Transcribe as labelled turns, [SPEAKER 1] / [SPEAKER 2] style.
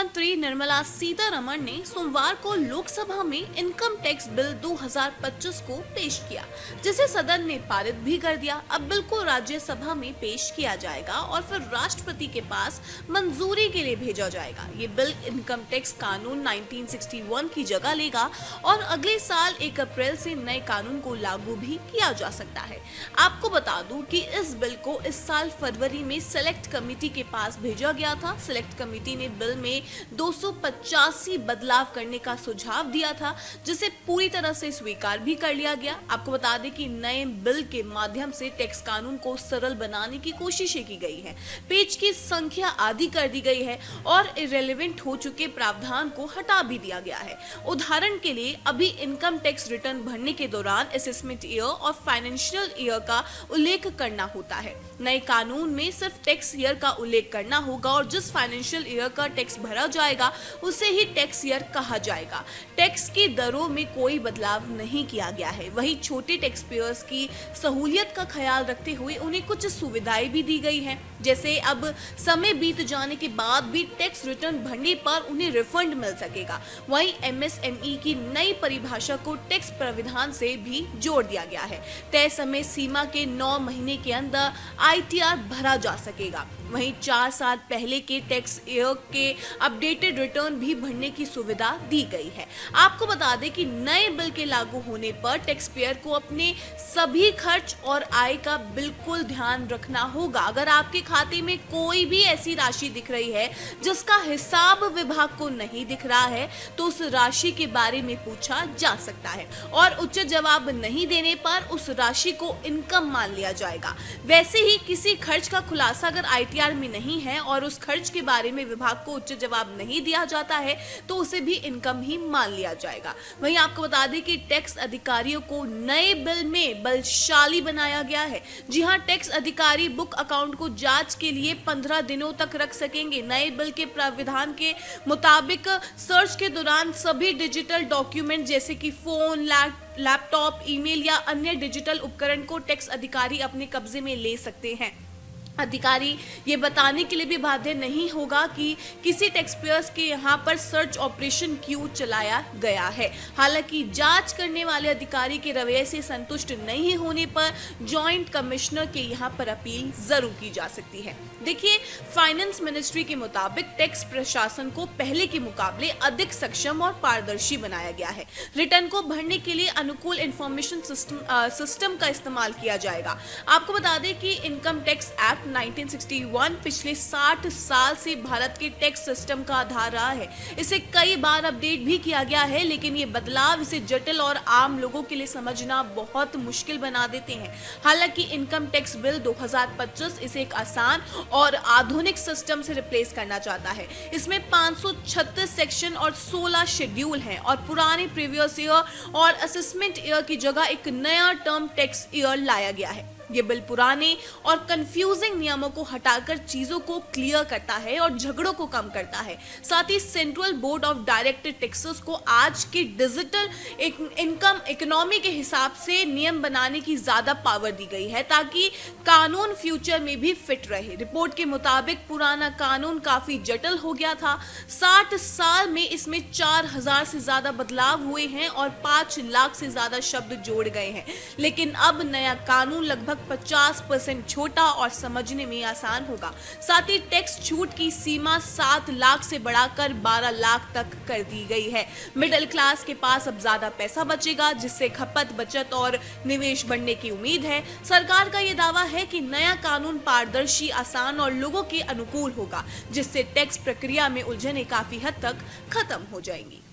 [SPEAKER 1] मंत्री निर्मला सीतारमण ने सोमवार को लोकसभा में इनकम टैक्स बिल 2025 को पेश किया, जिसे सदन ने पारित भी कर दिया। अब बिल को राज्यसभा में पेश किया जाएगा और फिर राष्ट्रपति के पास मंजूरी के लिए भेजा जाएगा। ये बिल इनकम टैक्स कानून 1961 की जगह लेगा और अगले साल 1 अप्रैल से नए कानून को लागू भी किया जा सकता है। आपको बता दूं कि इस बिल को इस साल फरवरी में सेलेक्ट कमेटी के पास भेजा गया था। सेलेक्ट कमेटी ने बिल में 285 बदलाव करने का सुझाव दिया था, जिसे पूरी तरह से स्वीकार भी कर लिया गया। आपको बता दें कि नए बिल के माध्यम से टैक्स कानून को सरल बनाने की कोशिशें की गई हैं। पेज की संख्या आधी कर दी गई है और इरेलेवेंट हो चुके प्रावधान को हटा भी दिया गया है। उदाहरण के लिए अभी इनकम टैक्स रिटर्न भरने के दौरान असेसमेंट ईयर और फाइनेंशियल ईयर का उल्लेख करना होता है। नए कानून में सिर्फ टैक्स ईयर का उल्लेख करना होगा और जिस फाइनेंशियल ईयर का टैक्स भरा जाएगा उसे ही टैक्स ईयर कहा जाएगा। टैक्स की दरों में कोई बदलाव नहीं किया गया है। वहीं छोटे टैक्स पेयर्स की सहूलियत का ख्याल रखते हुए उन्हें कुछ सुविधाएं भी दी गई हैं, जैसे अब समय बीत जाने के बाद भी टैक्स रिटर्न भरने पर उन्हें रिफंड मिल सकेगा। वहीं एमएसएमई की नई परिभाषा को टैक्स प्राविधान से भी जोड़ दिया गया है। तय समय सीमा के 9 महीने के अंदर आईटीआर भरा जा सकेगा। वहीं 4 साल पहले के टैक्स ईयर के अपडेटेड रिटर्न भी भरने की सुविधा दी गई है। आपको बता दें कि नए बिल के लागू होने पर टैक्स पेयर को अपने सभी खर्च और आय का बिल्कुल ध्यान रखना होगा। अगर आपके खाते में कोई भी ऐसी राशि दिख रही है जिसका हिसाब विभाग को नहीं दिख रहा है, तो उस राशि के बारे में पूछा जा सकता है और उचित जवाब नहीं देने पर उस राशि को इनकम मान लिया जाएगा। वैसे ही किसी खर्च का खुलासा अगर आईटीआर में नहीं है और उस खर्च के बारे में विभाग को उचित जवाब नहीं दिया जाता है, तो उसे भी इनकम ही मान लिया जाएगा। वहीं आपको बता दें कि टैक्स अधिकारियों को नए बिल में बलशाली बनाया गया है। जी हां, टैक्स अधिकारी बुक अकाउंट को जांच के लिए 15 दिनों तक रख सकेंगे। नए बिल के प्राविधान के मुताबिक सर्च के दौरान सभी डिजिटल डॉक्यूमेंट जैसे कि फोन, लैपटॉप, ईमेल या अन्य डिजिटल उपकरण को टैक्स अधिकारी अपने कब्जे में ले सकते हैं। अधिकारी ये बताने के लिए भी बाध्य नहीं होगा कि किसी टैक्स पेयर्स के यहाँ पर सर्च ऑपरेशन क्यों चलाया गया है। हालांकि जांच करने वाले अधिकारी के रवैये से संतुष्ट नहीं होने पर जॉइंट कमिश्नर के यहाँ पर अपील जरूर की जा सकती है। देखिए, फाइनेंस मिनिस्ट्री के मुताबिक टैक्स प्रशासन को पहले के मुकाबले अधिक सक्षम और पारदर्शी बनाया गया है। रिटर्न को भरने के लिए अनुकूल इंफॉर्मेशन सिस्टम का इस्तेमाल किया जाएगा। आपको बता दें कि इनकम टैक्स एक्ट 1961 पिछले 60 साल से भारत के टैक्स सिस्टम का आधार रहा है। इसे कई बार अपडेट भी किया गया है, लेकिन ये बदलाव इसे जटिल और आम लोगों के लिए समझना बहुत मुश्किल बना देते हैं। हालांकि इनकम टैक्स बिल 2025 इसे एक आसान और आधुनिक सिस्टम से रिप्लेस करना चाहता है। इसमें 536 सेक्शन और 16 शेड्यूल हैं और पुराने प्रीवियस ईयर और असेसमेंट ईयर की जगह एक नया टर्म टैक्स ईयर लाया गया है। ये बिल पुराने और कंफ्यूजिंग नियमों को हटाकर चीजों को क्लियर करता है और झगड़ों को कम करता है। साथ ही central board of direct taxes को आज की डिजिटल इनकम इकोनॉमी के हिसाब से नियम बनाने की ज्यादा पावर दी गई है, ताकि कानून फ्यूचर में भी फिट रहे। रिपोर्ट के मुताबिक पुराना कानून काफी जटिल हो गया था। 60 साल में इसमें 4000 से ज्यादा बदलाव हुए हैं और 5 लाख से ज्यादा शब्द जोड़ गए हैं। लेकिन अब नया कानून लगभग 50% छोटा और समझने में आसान होगा। साथ ही टैक्स छूट की सीमा 7 लाख से बढ़ाकर 12 लाख तक कर दी गई है। मिडिल क्लास के पास अब ज्यादा पैसा बचेगा, जिससे खपत, बचत और निवेश बढ़ने की उम्मीद है। सरकार का यह दावा है कि नया कानून पारदर्शी, आसान और लोगों के अनुकूल होगा, जिससे टैक्स प्रक्रिया में उलझनें काफी हद तक खत्म हो जाएंगी।